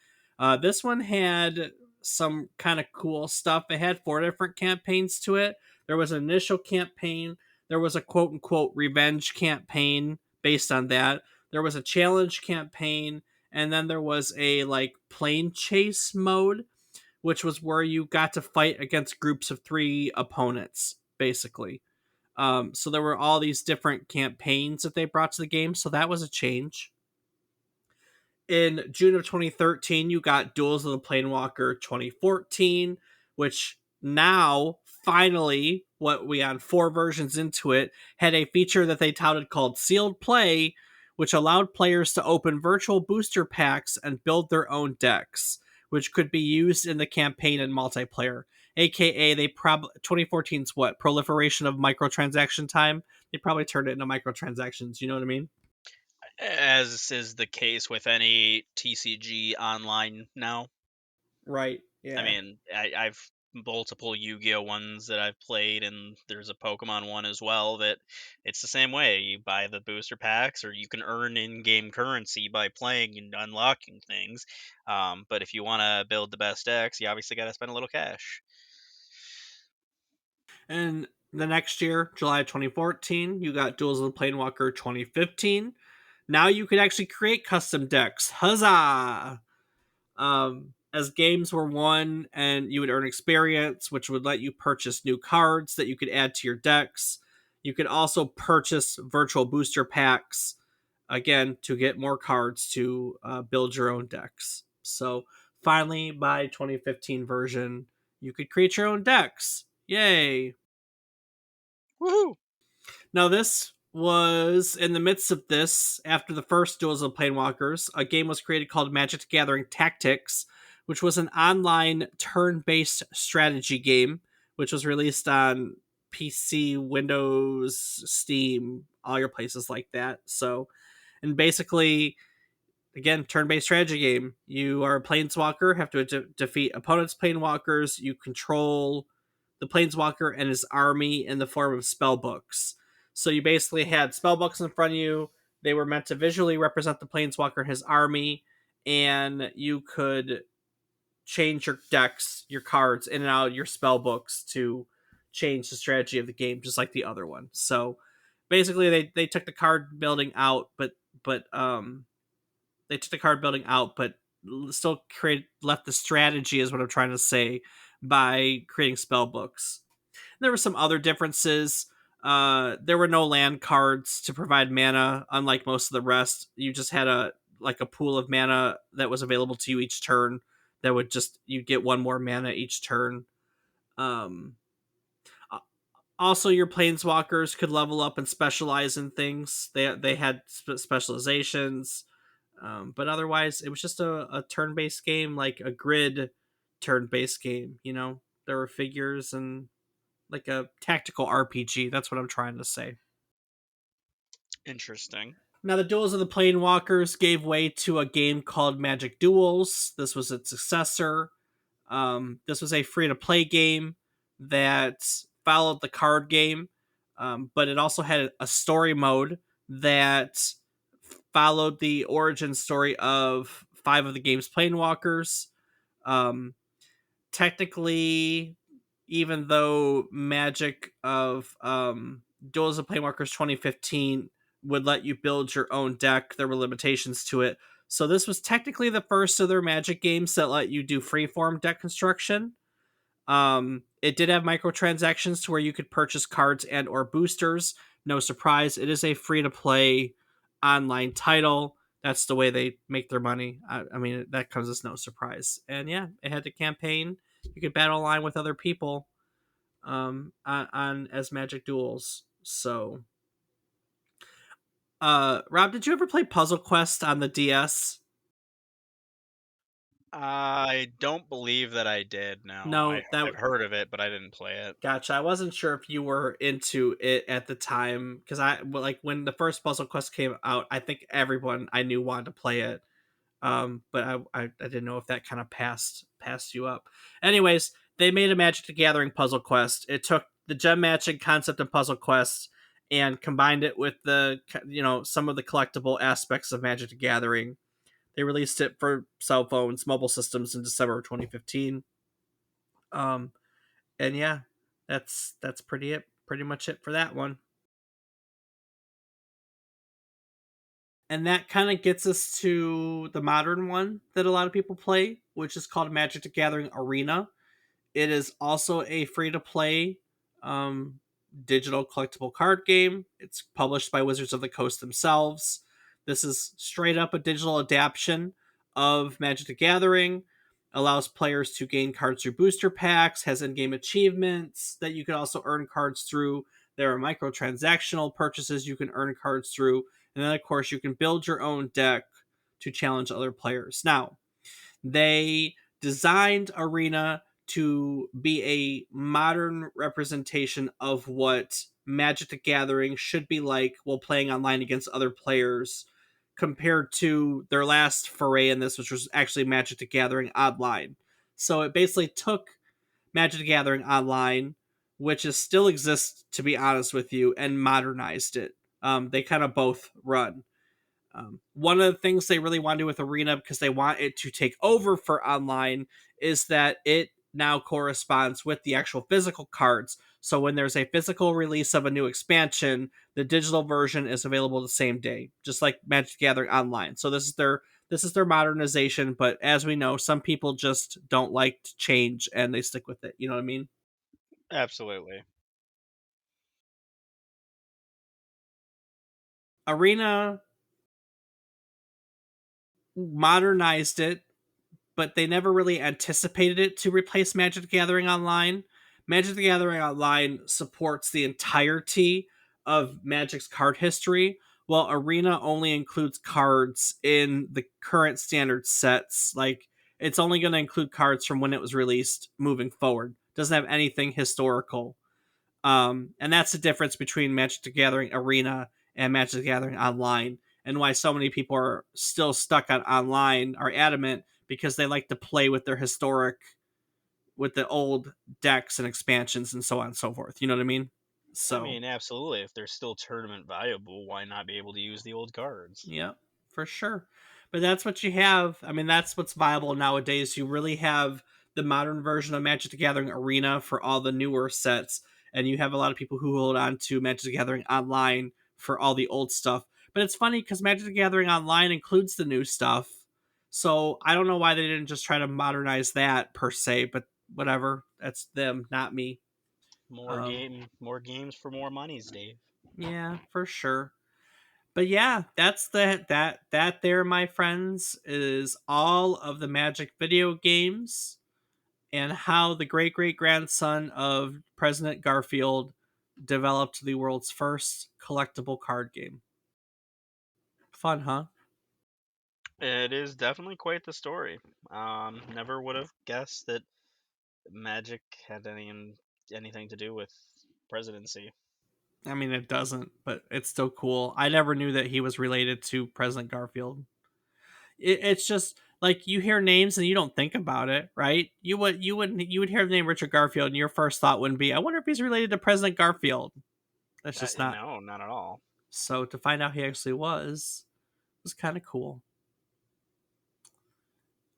This one had some kind of cool stuff. It had 4 different campaigns to it. There was an initial campaign. There was a quote unquote revenge campaign based on that. There was a challenge campaign, and then there was a like plane chase mode, which was where you got to fight against groups of 3 opponents, basically. So there were all these different campaigns that they brought to the game, so that was a change. In June of 2013, you got Duels of the Planewalker 2014, which now, finally, what we on 4 versions into it, had a feature that they touted called Sealed Play, which allowed players to open virtual booster packs and build their own decks, which could be used in the campaign and multiplayer. AKA, 2014's what? Proliferation of microtransaction time? They probably turned it into microtransactions, you know what I mean? As is the case with any TCG online now. Right, I yeah. mean, I've multiple Yu-Gi-Oh ones that I've played, and there's a Pokemon one as well that it's the same way. You buy the booster packs, or you can earn in-game currency by playing and unlocking things. But if you want to build the best decks, you obviously got to spend a little cash. And the next year, July 2014, you got Duels of the Planewalker 2015. Now you could actually create custom decks. Huzzah! As games were won, and you would earn experience, which would let you purchase new cards that you could add to your decks. You could also purchase virtual booster packs, again, to get more cards to build your own decks. So finally, by 2015 version, you could create your own decks. Yay! Woohoo! Now, this was in the midst of this, after the first Duels of Planewalkers, a game was created called Magic the Gathering Tactics, which was an online turn based strategy game, which was released on PC, Windows, Steam, all your places like that. So, and basically, again, turn based strategy game. You are a planeswalker, have to defeat opponents' planewalkers. You control the planeswalker and his army in the form of spell books. So you basically had spell books in front of you. They were meant to visually represent the planeswalker and his army, and you could change your decks, your cards in and out of your spell books to change the strategy of the game, just like the other one. So basically, they took the card building out, but they took the card building out, but still create left the strategy is what I'm trying to say by creating spell books. There were some other differences. There were no land cards to provide mana, unlike most of the rest. You just had a pool of mana that was available to you each turn. That would just you get one more mana each turn. Um, Also, your planeswalkers could level up and specialize in things. They had specializations, but otherwise, it was just a turn based game, like a grid turn based game. There were figures and like a tactical RPG. That's what I'm trying to say. Interesting. Now, the Duels of the Planewalkers gave way to a game called Magic Duels. This was its successor. This was a free to play game that followed the card game, but it also had a story mode that followed the origin story of five of the game's Planewalkers. Um, Technically, even though Magic of Duels of Planeswalkers 2015 would let you build your own deck, there were limitations to it. So this was technically the first of their Magic games that let you do freeform deck construction. It did have microtransactions to where you could purchase cards and or boosters. No surprise, it is a free to play online title. That's the way they make their money. I mean, that comes as no surprise. And yeah, it had the campaign. You could battle online with other people on as Magic Duels. So, Rob, did you ever play Puzzle Quest on the DS? I don't believe that I did. No, No, that I've heard of it, but I didn't play it. Gotcha. I wasn't sure if you were into it at the time because like when the first Puzzle Quest came out, I think everyone I knew wanted to play it. But I didn't know if that kind of passed you up. Anyways, they made a Magic the Gathering Puzzle Quest. It took the gem matching concept of Puzzle Quest and combined it with some of the collectible aspects of Magic the Gathering. They released it for cell phones, mobile systems in December of 2015. Um, and yeah, that's pretty much it for that one. And that kind of gets us to the modern one that a lot of people play, which is called Magic the Gathering Arena. It is also a free to play um, digital collectible card game. It's published by Wizards of the Coast themselves. This is straight up a digital adaptation of Magic the Gathering. Allows players to gain cards through booster packs, has in game achievements that you can also earn cards through. There are microtransactional purchases you can earn cards through. And then, of course, you can build your own deck to challenge other players. Now, they designed Arena to be a modern representation of what Magic the Gathering should be like while playing online against other players compared to their last foray in this, which was actually Magic the Gathering Online. So it basically took Magic the Gathering Online, which is still exists, to be honest with you, and modernized it. They kind of both run. One of the things they really want to do with Arena, because they want it to take over for online, is that it now corresponds with the actual physical cards. So when there's a physical release of a new expansion, the digital version is available the same day, just like Magic the Gathering Online. So this is their modernization, but as we know, some people just don't like to change and they stick with it. You know what I mean? Absolutely. Arena modernized it, but they never really anticipated it to replace Magic the Gathering Online. Magic the Gathering Online supports the entirety of Magic's card history, while Arena only includes cards in the current standard sets. Like, it's only going to include cards from when it was released moving forward. Doesn't have anything historical. And that's the difference between Magic the Gathering Arena and Magic the Gathering Online, and why so many people are still stuck on online, are adamant because they like to play with their with the old decks and expansions and so on and so forth. You know what I mean? I So, mean, absolutely. If they're still tournament viable, why not be able to use the old cards? yeah, for sure. But that's what you have. I mean, that's what's viable nowadays. You really have the modern version of Magic the Gathering Arena for all the newer sets, and you have a lot of people who hold on to Magic the Gathering Online for all the old stuff. But it's funny because Magic the Gathering Online includes the new stuff. So I don't know why they didn't just try to modernize that per se, but whatever. That's them, not me. Um, More games for more monies, Dave. yeah, for sure. But yeah, that's that there, my friends, is all of the Magic video games and how the great great grandson of President Garfield developed the world's first collectible card game. Fun, huh? It is definitely quite the story. Never would have guessed that Magic had anything to do with presidency. I mean, it doesn't, but it's still cool. I never knew that he was related to President Garfield. It's just like you hear names and you don't think about it, right? You would hear the name Richard Garfield, and your first thought wouldn't be, "I wonder if he's related to President Garfield." That's just not. No, not at all. So to find out he actually was kind of cool.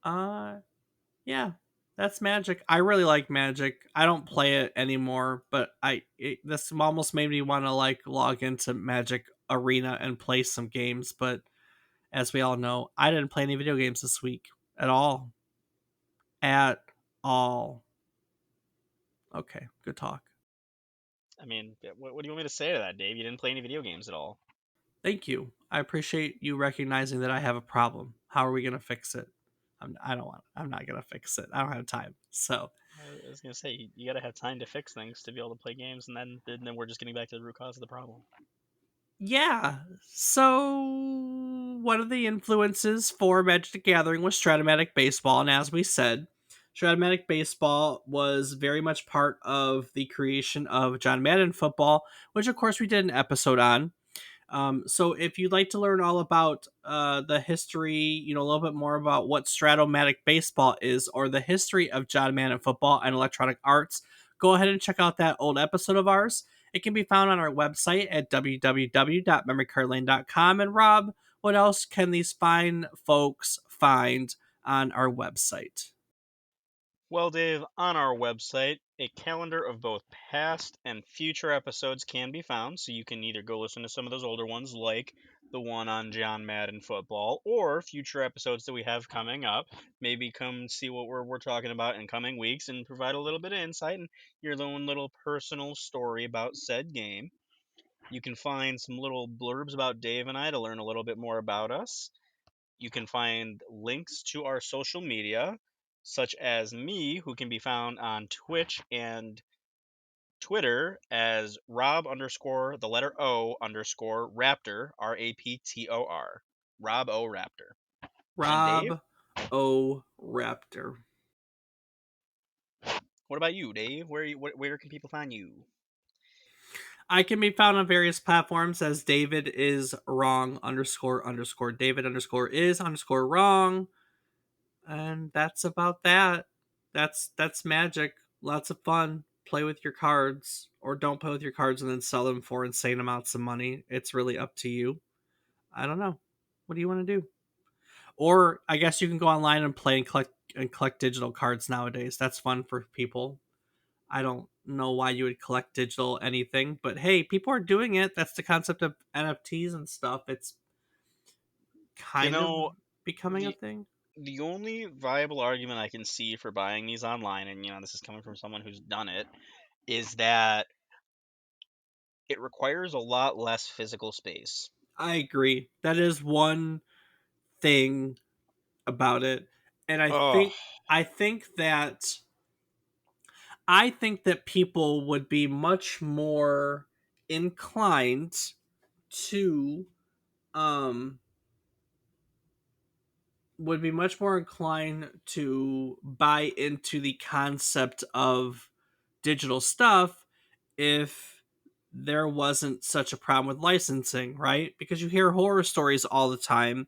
Uh, yeah, that's Magic. I really like Magic. I don't play it anymore, but this almost made me want to like log into Magic Arena and play some games. But as we all know, I didn't play any video games this week at all. At all. Okay, good talk. I mean, what do you want me to say to that, Dave? You didn't play any video games at all. Thank you. I appreciate you recognizing that I have a problem. How are we gonna fix it? I don't want. I'm not gonna fix it. I don't have time. So I was gonna say you gotta have time to fix things to be able to play games, and then we're just getting back to the root cause of the problem. yeah. So one of the influences for Magic the Gathering was Stratomatic Baseball, and as we said, Stratomatic Baseball was very much part of the creation of John Madden Football, which of course we did an episode on. So if you'd like to learn all about the history, a little bit more about what Stratomatic Baseball is, or the history of John Madden Football and Electronic Arts, go ahead and check out that old episode of ours. It can be found on our website at www.memorycardlane.com. And Rob, what else can these fine folks find on our website? Well, Dave, on our website, a calendar of both past and future episodes can be found, so you can either go listen to some of those older ones, like the one on John Madden football, or future episodes that we have coming up. Maybe come see what we're talking about in coming weeks and provide a little bit of insight and your own little personal story about said game. You can find some little blurbs about Dave and I to learn a little bit more about us. You can find links to our social media, such as me, who can be found on Twitch and Twitter as Rob underscore the letter O underscore Raptor, Raptor. Rob O Raptor. And Dave, Rob O. Raptor. what about you, Dave? Where can people find you? I can be found on various platforms as David is wrong underscore underscore David underscore is underscore wrong. And that's about that. That's Magic. Lots of fun. Play with your cards, or don't play with your cards and then sell them for insane amounts of money. It's really up to you. I don't know. What do you want to do? Or I guess you can go online and play and collect digital cards nowadays. That's fun for people. I don't know why you would collect digital anything, but hey, people are doing it. That's the concept of NFTs and stuff. It's You kind of know, becoming a the thing. the only viable argument I can see for buying these online, and this is coming from someone who's done it, is that it requires a lot less physical space. I agree. That is one thing about it. And Oh, I think that I think that people would be much more inclined to um would be much more inclined to buy into the concept of digital stuff if there wasn't such a problem with licensing, right? Because you hear horror stories all the time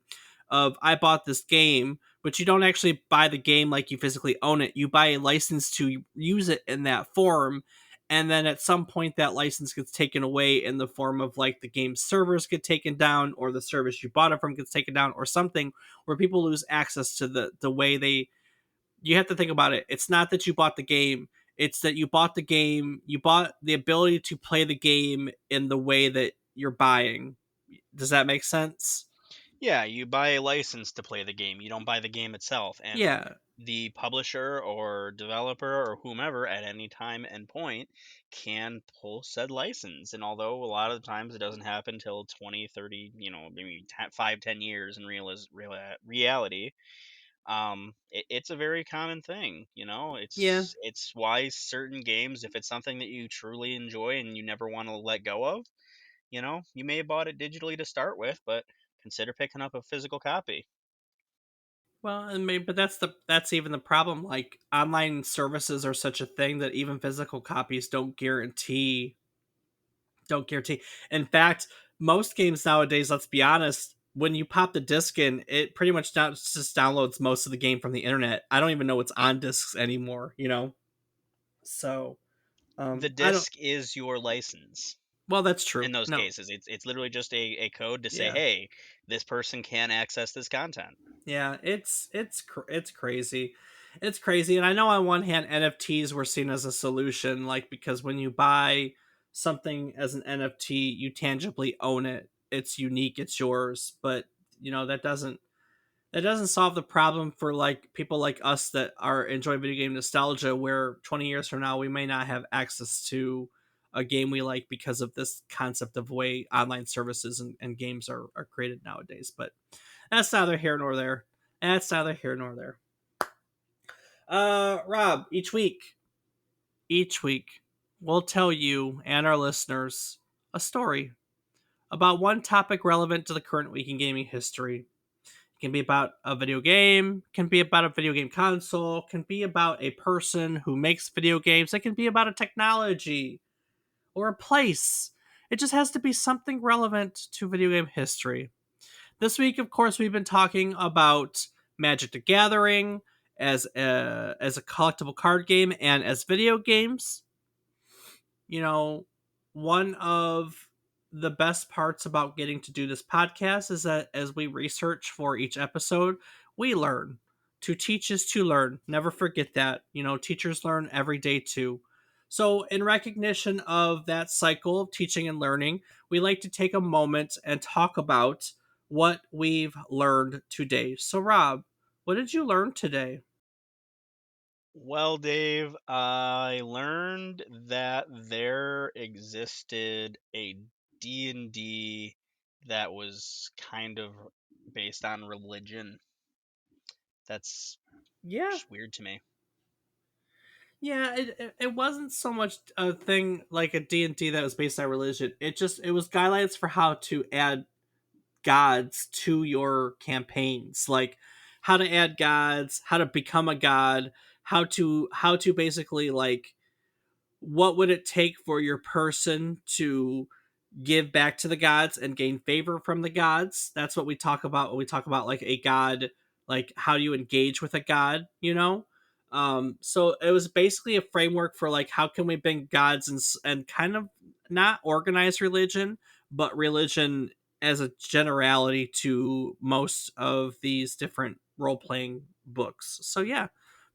of I bought this game, but you don't actually buy the game like you physically own it. You buy a license to use it in that form, and then at some point that license gets taken away in the form of like the game servers get taken down, or the service you bought it from gets taken down, or something where people lose access to the way they. You have to think about it. It's not that you bought the game, it's that you bought the game, you bought the ability to play the game in the way that you're buying. Does that make sense? Yeah, you buy a license to play the game. You don't buy the game itself. And Yeah. the publisher or developer or whomever at any time and point can pull said license. And although a lot of the times it doesn't happen until 20, 30, maybe 5, 10 years in reality, it's a very common thing. Yeah. It's why certain games, if it's something that you truly enjoy and you never want to let go of, you may have bought it digitally to start with, but consider picking up a physical copy. Well, and maybe, but that's even the problem. Like online services are such a thing that even physical copies don't guarantee. In fact, most games nowadays, let's be honest, when you pop the disc in, it pretty much not just downloads most of the game from the internet. I don't even know what's on discs anymore. So The I don't. disc is your license Well, that's in true. those No. cases. It's literally just a code to say, Yeah. hey, this person can access this content. Yeah, it's crazy. It's crazy. And I know on one hand NFTs were seen as a solution, like because when you buy something as an NFT, you tangibly own it. It's unique, it's yours. But that doesn't solve the problem for like people like us that are enjoy video game nostalgia, where 20 years from now we may not have access to a game we like because of this concept of way online services and games are created nowadays. But that's neither here nor there. That's neither here nor there. Rob, each week, we'll tell you and our listeners a story about one topic relevant to the current week in gaming history. It can be about a video game, can be about a video game console, can be about a person who makes video games, it can be about a technology or a place. It just has to be something relevant to video game history. This week, of course, we've been talking about Magic the Gathering as a collectible card game and as video games. You know, one of the best parts about getting to do this podcast is that as we research for each episode, we learn. To teach is to learn. Never forget that. Teachers learn every day too. So, in recognition of that cycle of teaching and learning, we like to take a moment and talk about what we've learned today. So, Rob, what did you learn today? Well, Dave, I learned that there existed a D&D that was kind of based on religion. That's Yeah, just weird to me. yeah, it wasn't so much a thing like a D&D that was based on religion. It was guidelines for how to add gods to your campaigns, like how to add gods, how to become a god, how to basically like what would it take for your person to give back to the gods and gain favor from the gods. That's what we talk about when we talk about like a god, like how do you engage with a god. So it was basically a framework for like how can we bring gods and kind of not organized religion, but religion as a generality to most of these different role-playing books. So yeah,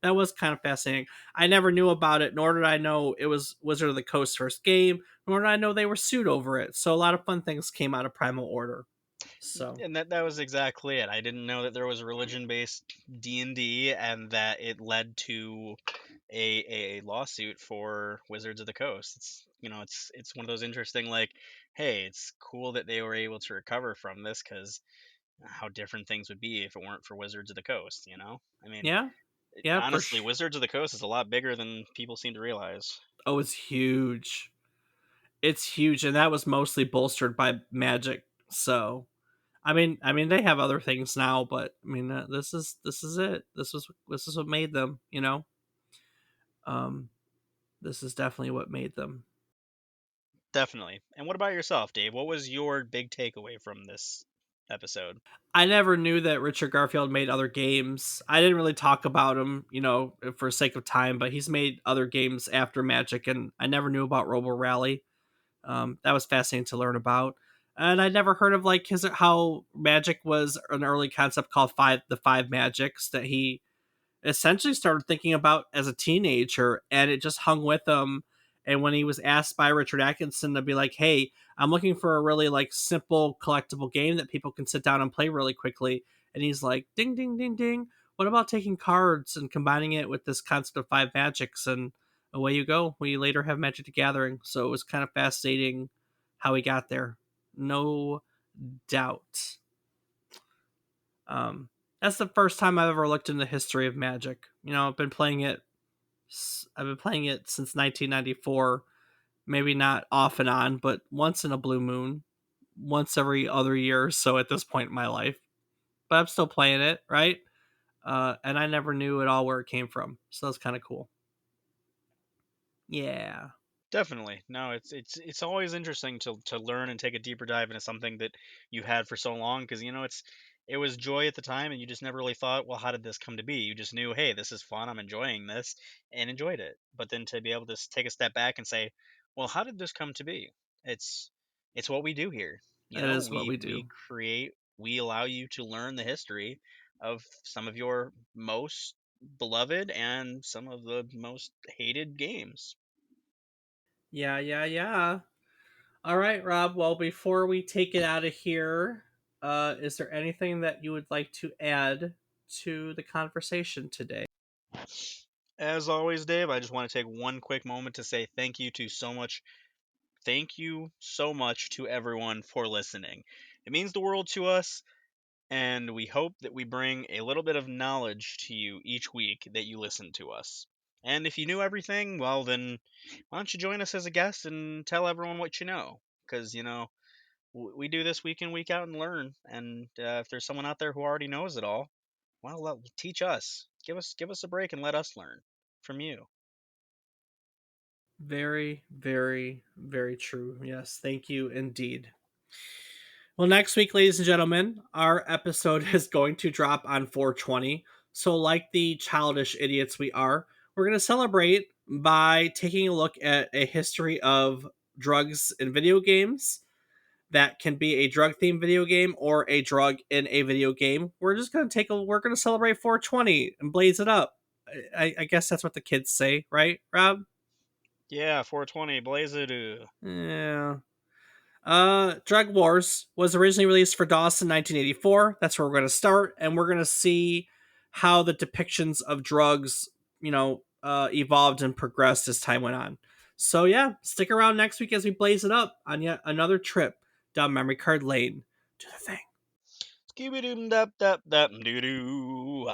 that was kind of fascinating. I never knew about it, nor did I know it was Wizard of the Coast's first game, nor did I know they were sued over it. So a lot of fun things came out of Primal Order. So And that was exactly it. I didn't know that there was a religion-based D&D and that it led to a lawsuit for Wizards of the Coast. It's one of those interesting, like, hey, it's cool that they were able to recover from this, because how different things would be if it weren't for Wizards of the Coast. I mean, yeah, yeah, honestly, Wizards of the Coast is a lot bigger than people seem to realize. oh, it's huge. It's huge, and that was mostly bolstered by Magic. So I mean, they have other things now, but I mean, this is it. This is what made them. Um, this is definitely what made them. Definitely. And what about yourself, Dave? What was your big takeaway from this? episode. I never knew that Richard Garfield made other games. I didn't really talk about him, for sake of time, but he's made other games after Magic, and I never knew about Robo Rally. That was fascinating to learn about. And I never heard of like his how Magic was an early concept called the five magics that he essentially started thinking about as a teenager, and it just hung with him. And when he was asked by Richard Atkinson to be like, "Hey, I'm looking for a really like simple collectible game that people can sit down and play really quickly," and he's like, "Ding, ding, ding, ding. What about taking cards and combining it with this concept of five magics?" And away you go. We later have Magic the Gathering, so it was kind of fascinating how he got there. No doubt. Um, that's the first time I've ever looked into the history of Magic. I've been playing it. I've been playing it since 1994. Maybe not off and on, but once in a blue moon, once every other year or so at this point in my life. But I'm still playing it, right? And I never knew at all where it came from, so that's kind of cool. Yeah, Definitely. No, it's always interesting to learn and take a deeper dive into something that you had for so long, because it was joy at the time, and you just never really thought, well, how did this come to be? You just knew, hey, this is fun, I'm enjoying this, and enjoyed it. But then to be able to take a step back and say, well, how did this come to be? It's it's what we do here. that is what We we do. we allow you to learn the history of some of your most beloved and some of the most hated games. Yeah, yeah, yeah. All right, Rob. Well, before we take it out of here, is there anything that you would like to add to the conversation today? As always, Dave, I just want to take one quick moment to say thank you so much to everyone for listening. It means the world to us, and we hope that we bring a little bit of knowledge to you each week that you listen to us. And if you knew everything, well, then why don't you join us as a guest and tell everyone what you know? Because, we do this week in, week out and learn. And if there's someone out there who already knows it all, well, teach us. Give us a break and let us learn from you. Very, very, very true. Yes, thank you indeed. Well, next week, ladies and gentlemen, our episode is going to drop on 420. So, like the childish idiots we are, we're going to celebrate by taking a look at a history of drugs in video games. That can be a drug themed video game or a drug in a video game. We're going to celebrate 420 and blaze it up. I guess that's what the kids say, right, Rob? Yeah, 420, blaze it. Yeah. Drug Wars was originally released for DOS in 1984. That's where we're going to start, and we're going to see how the depictions of drugs, evolved and progressed as time went on. So yeah, stick around next week as we blaze it up on yet another trip down memory card lane. Do the thing. Skibidi dap dap dap doo doo.